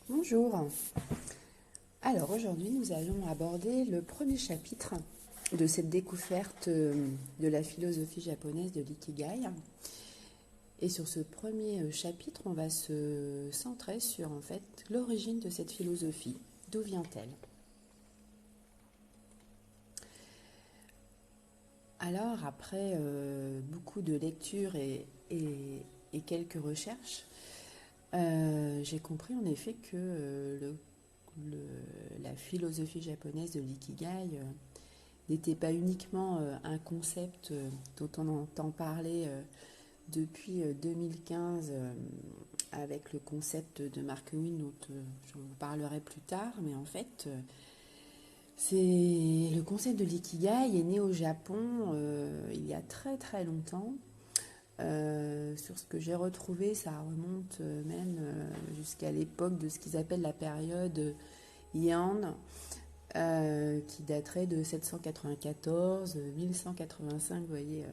Bonjour. Alors aujourd'hui nous allons aborder le premier chapitre de cette découverte de la philosophie japonaise de l'ikigai. Et sur ce premier chapitre, on va se centrer sur en fait l'origine de cette philosophie. D'où vient-elle? Alors après beaucoup de lectures et quelques recherches, j'ai compris en effet que la philosophie japonaise de l'ikigai n'était pas uniquement un concept dont on entend parler depuis 2015 avec le concept de Mark Ewing dont je vous parlerai plus tard, mais en fait c'est le concept de l'ikigai est né au Japon il y a très très longtemps. Sur ce que j'ai retrouvé, ça remonte même jusqu'à l'époque de ce qu'ils appellent la période Heian, qui daterait de 794-1185, vous voyez.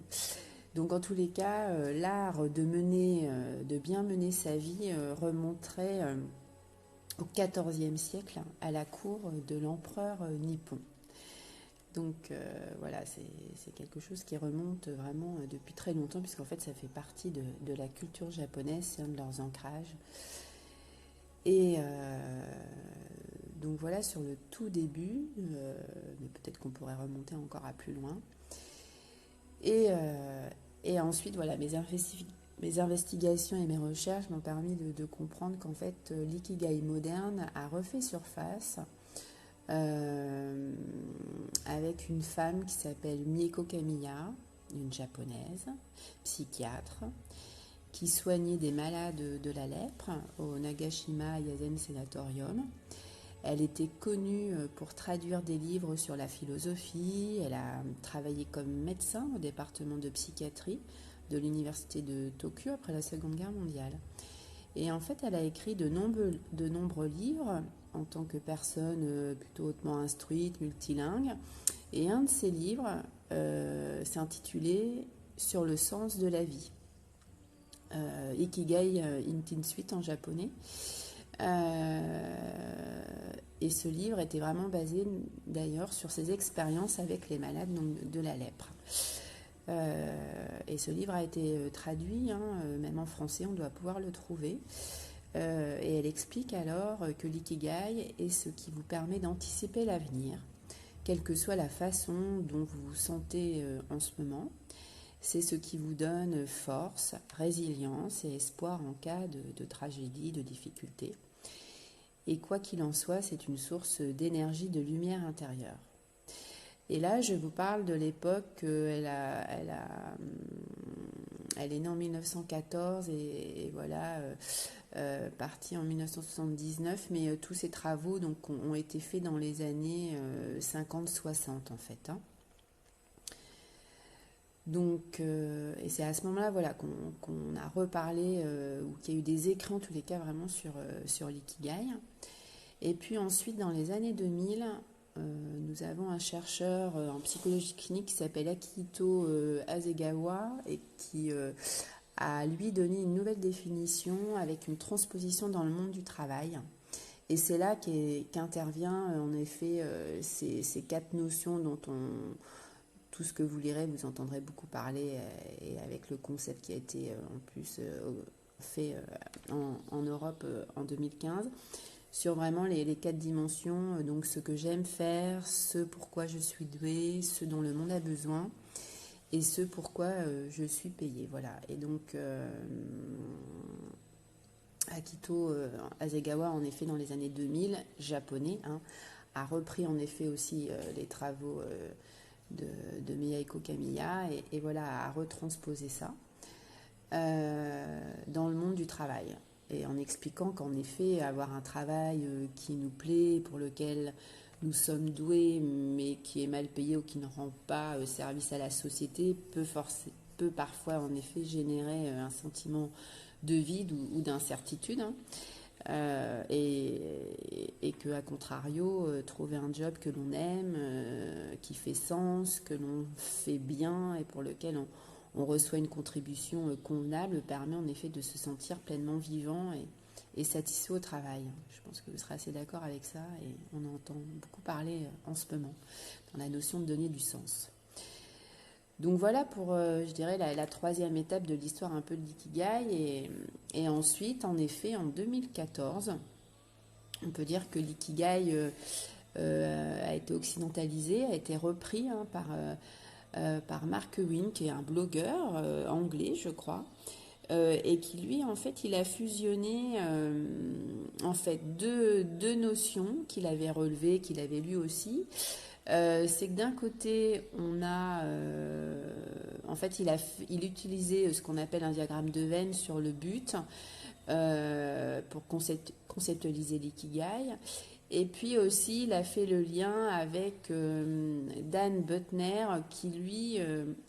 Donc en tous les cas, l'art de bien mener sa vie remonterait au XIVe siècle à la cour de l'empereur nippon. Donc voilà, c'est quelque chose qui remonte vraiment depuis très longtemps, puisqu'en fait ça fait partie de la culture japonaise, c'est un de leurs ancrages. Et donc voilà sur le tout début, mais peut-être qu'on pourrait remonter encore à plus loin. Et, euh, et ensuite, voilà, mes investigations et mes recherches m'ont permis de comprendre qu'en fait, l'ikigai moderne a refait surface euh, avec une femme qui s'appelle Mieko Kamiya, une japonaise, psychiatre, qui soignait des malades de la lèpre au Nagashima Yazen Sanatorium. Elle était connue pour traduire des livres sur la philosophie. Elle a travaillé comme médecin au département de psychiatrie de l'université de Tokyo après la Seconde Guerre mondiale. Et en fait, elle a écrit de nombreux livres en tant que personne plutôt hautement instruite, multilingue. Et un de ces livres s'intitulait Sur le sens de la vie. Ikigai Intinsuit en japonais. Et ce livre était vraiment basé d'ailleurs sur ses expériences avec les malades de la lèpre. Et ce livre a été traduit, même en français, on doit pouvoir le trouver. Et elle explique alors que l'ikigai est ce qui vous permet d'anticiper l'avenir, quelle que soit la façon dont vous vous sentez en ce moment. C'est ce qui vous donne force, résilience et espoir en cas de tragédie, de difficulté. Et quoi qu'il en soit, c'est une source d'énergie, de lumière intérieure. Et là, je vous parle de l'époque, elle est née en 1914 et voilà, partie en 1979, mais tous ses travaux donc, ont été faits dans les années 50-60 en fait. Donc, et c'est à ce moment-là voilà, qu'on a reparlé, ou qu'il y a eu des écrits en tous les cas vraiment sur l'ikigai. Et puis ensuite, dans les années 2000, nous avons un chercheur en psychologie clinique qui s'appelle Akihito Hasegawa et qui a lui donné une nouvelle définition avec une transposition dans le monde du travail. Et c'est là qu'intervient en effet ces quatre notions dont tout ce que vous lirez, vous entendrez beaucoup parler, et avec le concept qui a été en plus fait en Europe en 2015, sur vraiment les quatre dimensions, donc ce que j'aime faire, ce pourquoi je suis douée, ce dont le monde a besoin, et ce pourquoi je suis payée. Voilà. Et donc, Akito Hasegawa, en effet, dans les années 2000, japonais, a repris en effet aussi les travaux de Mieko Kamiya et voilà, a retransposé ça dans le monde du travail. Et en expliquant qu'en effet, avoir un travail qui nous plaît, pour lequel nous sommes doués, mais qui est mal payé ou qui ne rend pas service à la société, peut parfois en effet générer un sentiment de vide ou d'incertitude. Et que, à contrario, trouver un job que l'on aime, qui fait sens, que l'on fait bien et pour lequel on reçoit une contribution convenable permet en effet de se sentir pleinement vivant et satisfait au travail. Je pense que vous serez assez d'accord avec ça et on en entend beaucoup parler en ce moment dans la notion de donner du sens. Donc voilà pour, je dirais, la troisième étape de l'histoire un peu de l'ikigai. Et ensuite, en effet, en 2014, on peut dire que l'ikigai a été occidentalisé, a été repris par Mark Wynne, qui est un blogueur anglais, je crois, et qui lui, en fait, il a fusionné en fait deux notions qu'il avait relevées, qu'il avait lues aussi. C'est que d'un côté, on a, en fait, il utilisait ce qu'on appelle un diagramme de Venn sur le but pour conceptualiser l'ikigai. Et puis aussi, il a fait le lien avec Dan Buettner, qui lui,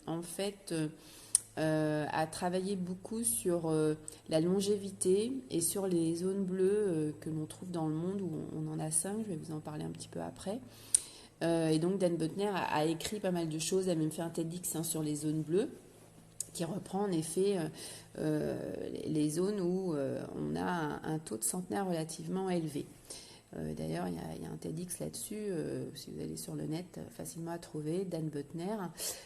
en fait, a travaillé beaucoup sur la longévité et sur les zones bleues que l'on trouve dans le monde, où on en a 5, je vais vous en parler un petit peu après. Et donc Dan Buettner a écrit pas mal de choses, a même fait un TEDx sur les zones bleues, qui reprend en effet les zones où on a un taux de centenaire relativement élevé. D'ailleurs, il y a un TEDx là-dessus, si vous allez sur le net, facilement à trouver, Dan Buettner.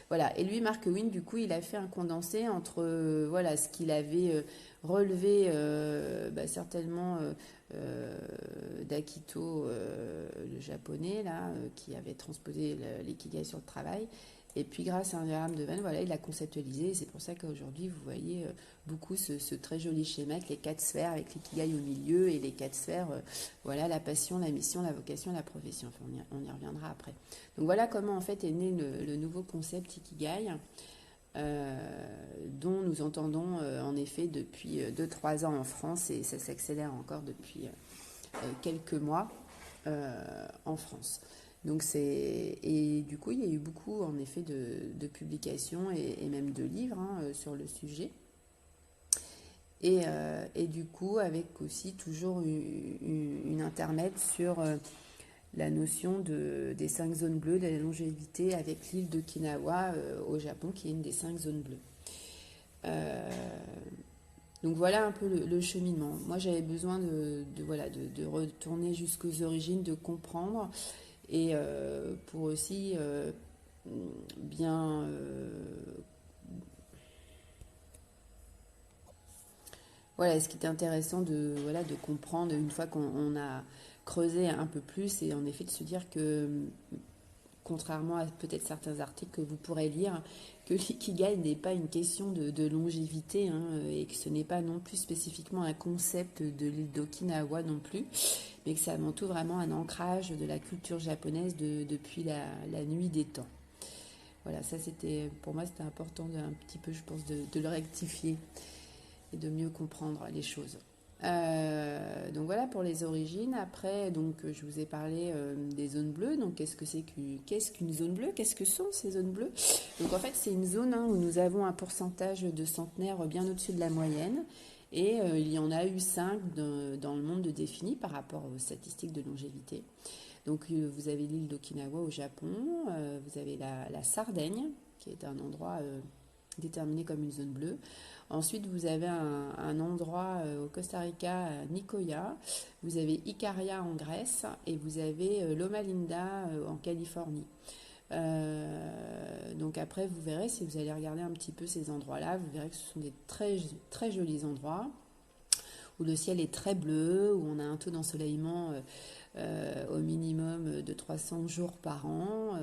Voilà. Et lui, Mark Wynne, du coup, il a fait un condensé entre voilà, ce qu'il avait relevé certainement d'Akito, le japonais, là, qui avait transposé l'ikigai sur le travail. Et puis grâce à un diagramme de Venn, voilà, il l'a conceptualisé. Et c'est pour ça qu'aujourd'hui, vous voyez beaucoup ce très joli schéma avec les 4 sphères, avec l'ikigai au milieu et les 4 sphères, voilà, la passion, la mission, la vocation, la profession. Enfin, on y reviendra après. Donc voilà comment en fait est né le nouveau concept ikigai, dont nous entendons en effet depuis 2-3 ans en France, et ça s'accélère encore depuis quelques mois en France. Donc et du coup, il y a eu beaucoup en effet de publications et même de livres sur le sujet. Et du coup, avec aussi toujours une intermède sur la notion des 5 zones bleues, de la longévité, avec l'île d'Okinawa au Japon, qui est une des 5 zones bleues. Donc voilà un peu le cheminement. Moi, j'avais besoin de retourner jusqu'aux origines, de comprendre, et pour aussi bien voilà, ce qui était intéressant de comprendre une fois qu'on a creusé un peu plus, et en effet de se dire que, contrairement à peut-être certains articles que vous pourrez lire, que l'ikigai n'est pas une question de longévité, et que ce n'est pas non plus spécifiquement un concept de l'île d'Okinawa non plus, mais que c'est avant tout vraiment un ancrage de la culture japonaise depuis la nuit des temps. Voilà, ça pour moi c'était important un petit peu, je pense, de le rectifier et de mieux comprendre les choses. Donc voilà pour les origines. Après, donc je vous ai parlé des zones bleues. Donc qu'est-ce qu'une zone bleue? Qu'est-ce que sont ces zones bleues? Donc en fait, c'est une zone où nous avons un pourcentage de centenaires bien au-dessus de la moyenne. Et il y en a eu 5 dans le monde de définis par rapport aux statistiques de longévité. Donc vous avez l'île d'Okinawa au Japon, vous avez la Sardaigne, qui est un endroit déterminé comme une zone bleue. Ensuite, vous avez un endroit au Costa Rica, à Nicoya. Vous avez Icaria en Grèce et vous avez Loma Linda en Californie. Donc après, vous verrez, si vous allez regarder un petit peu ces endroits-là, vous verrez que ce sont des très, très jolis endroits où le ciel est très bleu, où on a un taux d'ensoleillement au minimum de 300 jours par an.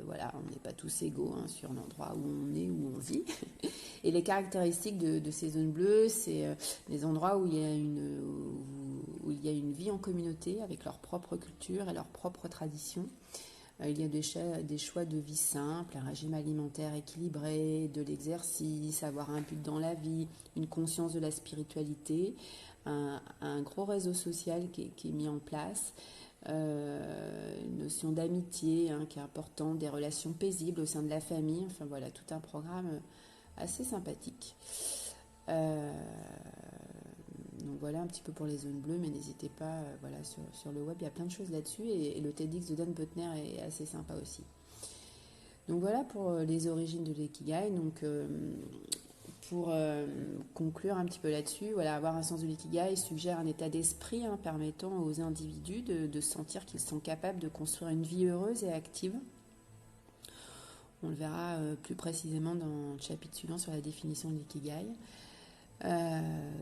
Voilà, on n'est pas tous égaux sur l'endroit où on est, où on vit. Et les caractéristiques de ces zones bleues, c'est des endroits où il y a une vie en communauté avec leur propre culture et leurs propres traditions. Il y a des choix de vie simples, un régime alimentaire équilibré, de l'exercice, avoir un but dans la vie, une conscience de la spiritualité, un gros réseau social qui est mis en place, une notion d'amitié qui est importante, des relations paisibles au sein de la famille, enfin voilà, tout un programme assez sympathique. Donc voilà un petit peu pour les zones bleues, mais n'hésitez pas, voilà, sur le web, il y a plein de choses là-dessus, et le TEDx de Dan Buettner est assez sympa aussi. Donc voilà pour les origines de l'ikigai. Donc Pour conclure un petit peu là-dessus, voilà, avoir un sens de l'ikigai suggère un état d'esprit permettant aux individus de sentir qu'ils sont capables de construire une vie heureuse et active. On le verra plus précisément dans le chapitre suivant sur la définition de l'ikigai.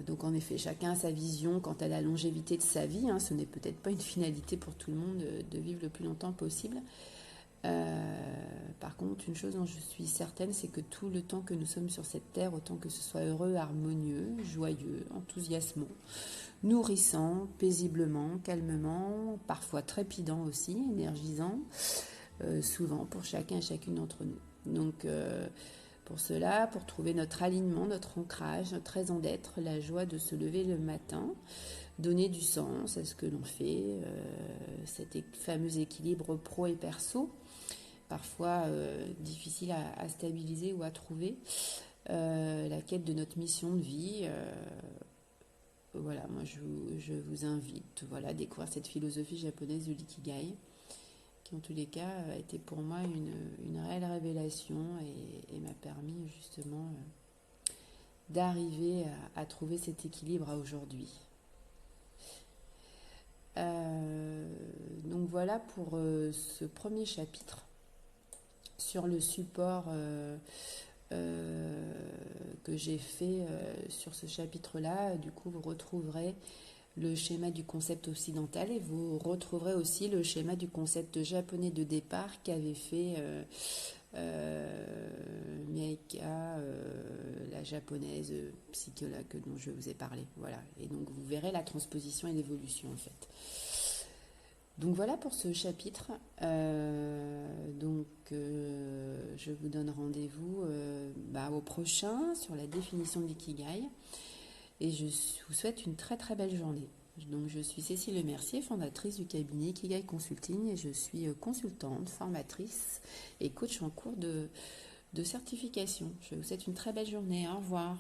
Donc en effet, chacun a sa vision quant à la longévité de sa vie. Ce n'est peut-être pas une finalité pour tout le monde de vivre le plus longtemps possible. Par contre, une chose dont je suis certaine, c'est que tout le temps que nous sommes sur cette terre, autant que ce soit heureux, harmonieux, joyeux, enthousiasmant, nourrissant, paisiblement, calmement, parfois trépidant aussi, énergisant, souvent pour chacun et chacune d'entre nous. Donc pour cela, pour trouver notre alignement, notre ancrage, notre raison d'être, la joie de se lever le matin, donner du sens à ce que l'on fait, cet fameux équilibre pro et perso, parfois difficile à stabiliser ou à trouver, la quête de notre mission de vie. Voilà, moi je vous invite à découvrir cette philosophie japonaise de l'ikigai, qui en tous les cas a été pour moi une réelle révélation et m'a permis justement d'arriver à trouver cet équilibre à aujourd'hui. Donc voilà pour ce premier chapitre sur le support que j'ai fait sur ce chapitre-là. Du coup, vous retrouverez le schéma du concept occidental et vous retrouverez aussi le schéma du concept japonais de départ qu'avait fait Miyaika, la japonaise psychologue dont je vous ai parlé. Voilà. Et donc vous verrez la transposition et l'évolution en fait. Donc voilà pour ce chapitre. Je vous donne rendez-vous au prochain sur la définition de l'ikigai. Et je vous souhaite une très très belle journée. Donc je suis Cécile Lemercier, fondatrice du cabinet Ikigai Consulting et je suis consultante, formatrice et coach en cours de certification. Je vous souhaite une très belle journée. Au revoir.